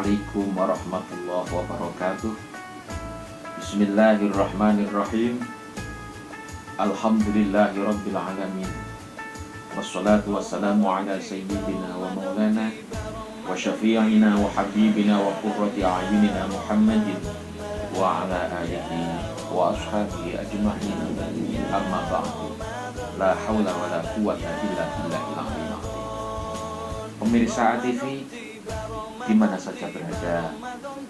Assalamualaikum warahmatullahi wabarakatuh. Bismillahirrahmanirrahim. Alhamdulillahirabbil alamin. Wassalatu wassalamu ala sayyidina wa maulana wa syafi'ina wa habibina wa qurrati a'yunina Muhammadin wa ala alihi wa ashabihi ajma'in. Amma ba'du. La haula wa la quwwata illa billahil aliyyil azim. Pemirsa ATV di mana saja berada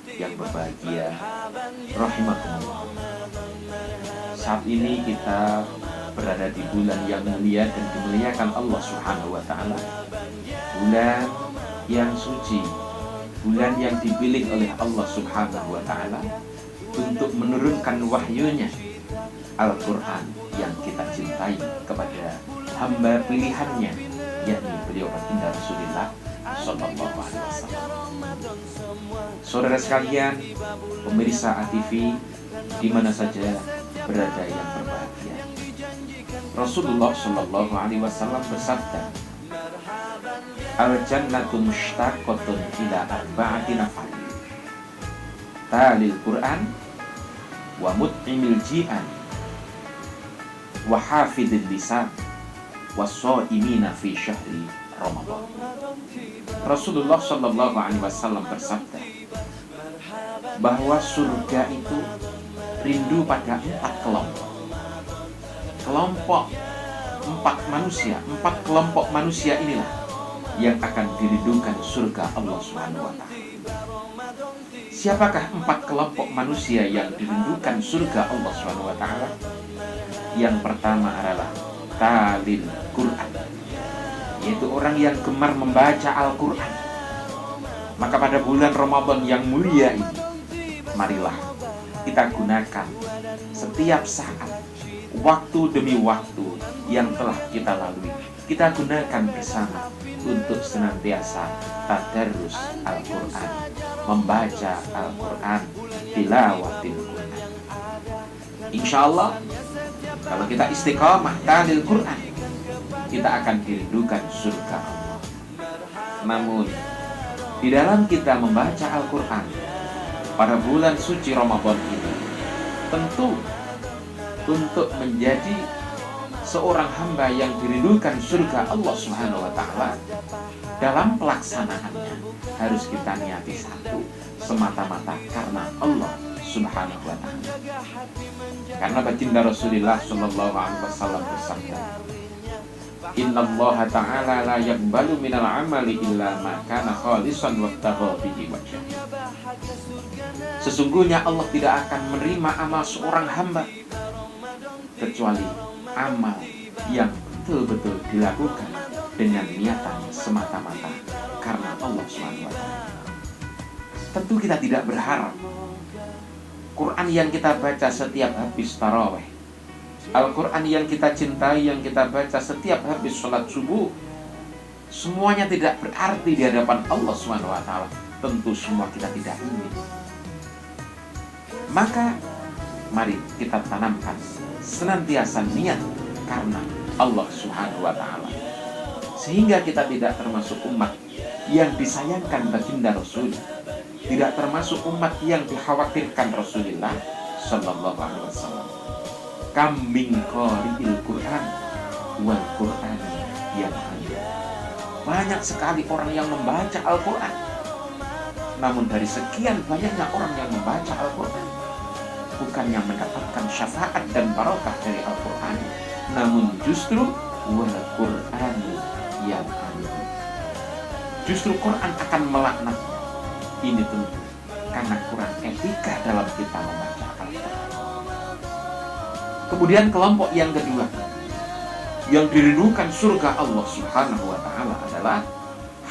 yang berbahagia, rahimakumullah. Saat ini kita berada di bulan yang mulia dan dimuliakan Allah Subhanahu wa taala. Bulan yang suci, bulan yang dipilih oleh Allah Subhanahu wa taala untuk menurunkan wahyunya, Al-Qur'an yang kita cintai kepada hamba pilihannya, yakni beliau baginda Rasulullah Sallallahu Alaihi Wasallam. Saudara sekalian, pemirsa ATV di mana saja berada yang berbahagia, Rasulullah Sallallahu Alaihi Wasallam bersabda, Al-jannatu mushtaqatun ila arba'ati nafar, talil Quran wa mut'imil ji'an wa hafidil lisan wa sha'imina fi syahri Ramadan. Rasulullah Shallallahu Alaihi Wasallam bersabda bahwa surga itu rindu pada 4 kelompok. Empat kelompok manusia inilah yang akan dirindukan surga Allah Subhanahu wa taala. Siapakah 4 kelompok manusia yang dirindukan surga Allah Subhanahu wa taala? Yang pertama adalah talil Quran, yaitu orang yang gemar membaca Al-Quran. Maka pada bulan Ramadan yang mulia ini, marilah kita gunakan setiap saat, waktu demi waktu yang telah kita lalui, kita gunakan bersama untuk senantiasa tadarus Al-Quran, membaca Al-Quran, tilawatil Quran. Insya Allah, kalau kita istiqamah talil Quran, kita akan dirindukan surga Allah. Namun, di dalam kita membaca Al-Quran pada bulan suci Ramadan ini, tentu untuk menjadi seorang hamba yang dirindukan surga Allah Subhanahu wa taala, dalam pelaksanaannya harus kita niati satu, semata-mata karena Allah Subhanahu wa taala. Karena baginda Rasulullah Sallallahu Alaihi Wasallam bersabda, Innallaha ta'ala la yaqbalu minal amali illa ma kana khalisan wabtagha bihi wajhah. Sesungguhnya Allah tidak akan menerima amal seorang hamba kecuali amal yang betul-betul dilakukan dengan niatan semata-mata karena Allah Subhanahu wa taala. Tentu kita tidak berharap Quran yang kita baca setiap habis tarawih, Al-Quran yang kita cintai, yang kita baca setiap habis sholat subuh, semuanya tidak berarti di hadapan Allah SWT. Tentu semua kita tidak ingin. Maka mari kita tanamkan senantiasa niat karena Allah SWT, sehingga kita tidak termasuk umat yang disayangkan baginda Rasul, tidak termasuk umat yang dikhawatirkan Rasulullah Sallallahu Alaihi Wasallam. Kambing qari'il Quran wal Quran yang hanya. Banyak sekali orang yang membaca Al-Quran, namun dari sekian banyaknya orang yang membaca Al-Quran, bukan yang mendapatkan syafaat dan barokah dari Al-Quran, namun justru wal Quran yang hanya. Justru Quran akan melaknatnya. Ini tentu karena kurang etika dalam kita membaca Al-Quran. Kemudian kelompok yang kedua yang dirindukan surga Allah Subhanahu wa taala adalah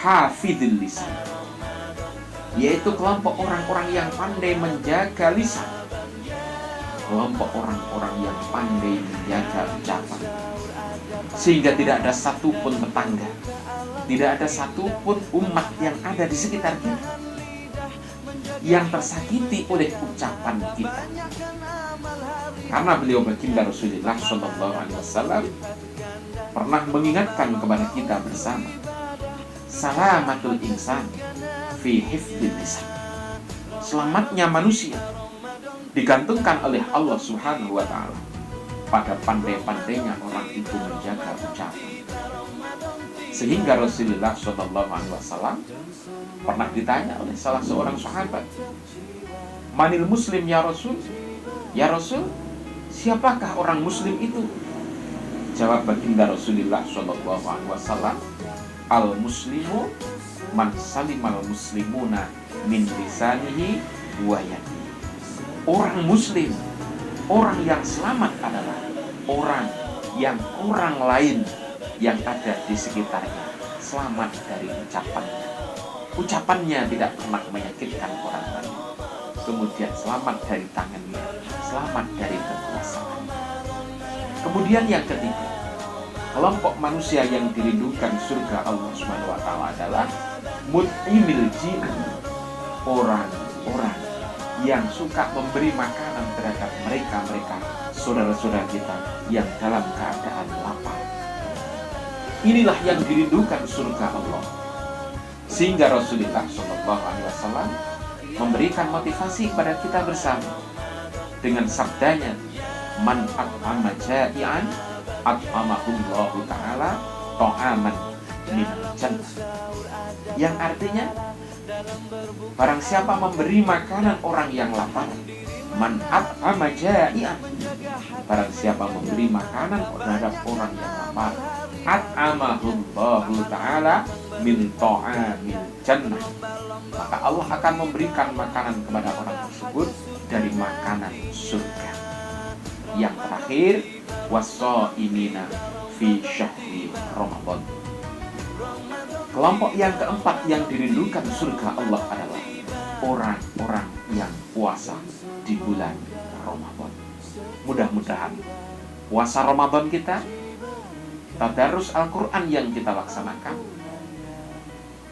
hafidhil lisan, yaitu kelompok orang-orang yang pandai menjaga lisan, kelompok orang-orang yang pandai menjaga ucapan, sehingga tidak ada satupun tetangga, tidak ada satupun umat yang ada di sekitar kita yang tersakiti oleh ucapan kita. Karena beliau baginda Rasulullah Sallallahu Alaihi Wasallam pernah mengingatkan kepada kita bersama, salamatul insan fi hifdzil lisan. selamatnya manusia digantungkan oleh Allah Subhanahu wa Ta'ala pada pandai-pandainya orang itu menjaga ucapan. Sehingga Rasulullah SAW pernah ditanya oleh salah seorang sahabat, "Manil muslim ya Rasul?" "Ya Rasul, siapakah orang muslim itu?" Jawab baginda Rasulullah SAW, "Al muslimu man salimal muslimuna min lisanihi wa yadihi." Orang muslim, orang yang selamat adalah orang yang orang lain yang ada di sekitarnya selamat dari ucapannya. Ucapannya tidak pernah menyakitkan orang lain. Kemudian selamat dari tangannya, selamat dari kekuasaan. Kemudian yang ketiga, kelompok manusia yang dirindukan surga Allah Subhanahu wa Ta'ala adalah mut'imil ji'an, orang-orang yang suka memberi makanan terhadap mereka saudara-saudara kita yang dalam keadaan lapar. Inilah yang dirindukan surga Allah. Sehingga Rasulullah SAW memberikan motivasi kepada kita bersama dengan sabdanya, "Man at'ama ja'ian at'amahullahu ta'ala ta'aman min jannah." Yang artinya, barang siapa memberi makanan orang yang lapar, man at'ama ja'ian, barang siapa memberi makanan terhadap orang yang lapar, at'amahullahu ta'ala min ta'amil jannah, maka Allah akan memberikan makanan kepada orang tersebut dari makanan surga. Yang terakhir, was-shaimina fi syahri Ramadan. Kelompok yang keempat yang dirindukan surga Allah adalah orang-orang yang puasa di bulan Ramadan. Mudah-mudahan puasa Ramadan kita, tadarus Al-Quran yang kita laksanakan,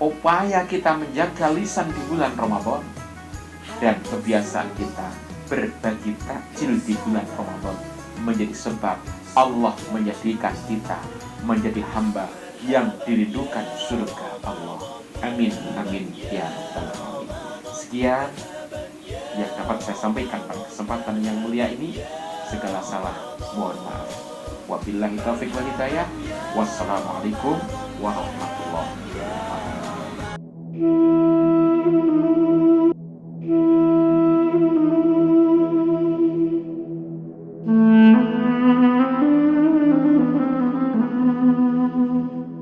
upaya kita menjaga lisan di bulan Ramadan, dan kebiasaan kita berbagi takjil di bulan Ramadan menjadi sebab Allah menjadikan kita menjadi hamba yang dirindukan surga Allah. Amin, amin, ya rabbal alamin. Sekian yang dapat saya sampaikan pada kesempatan yang mulia ini. Segala salah mohon maaf. Wabillahi taufiq wal hidayah. Wassalamualaikum warahmatullahi wabarakatuh.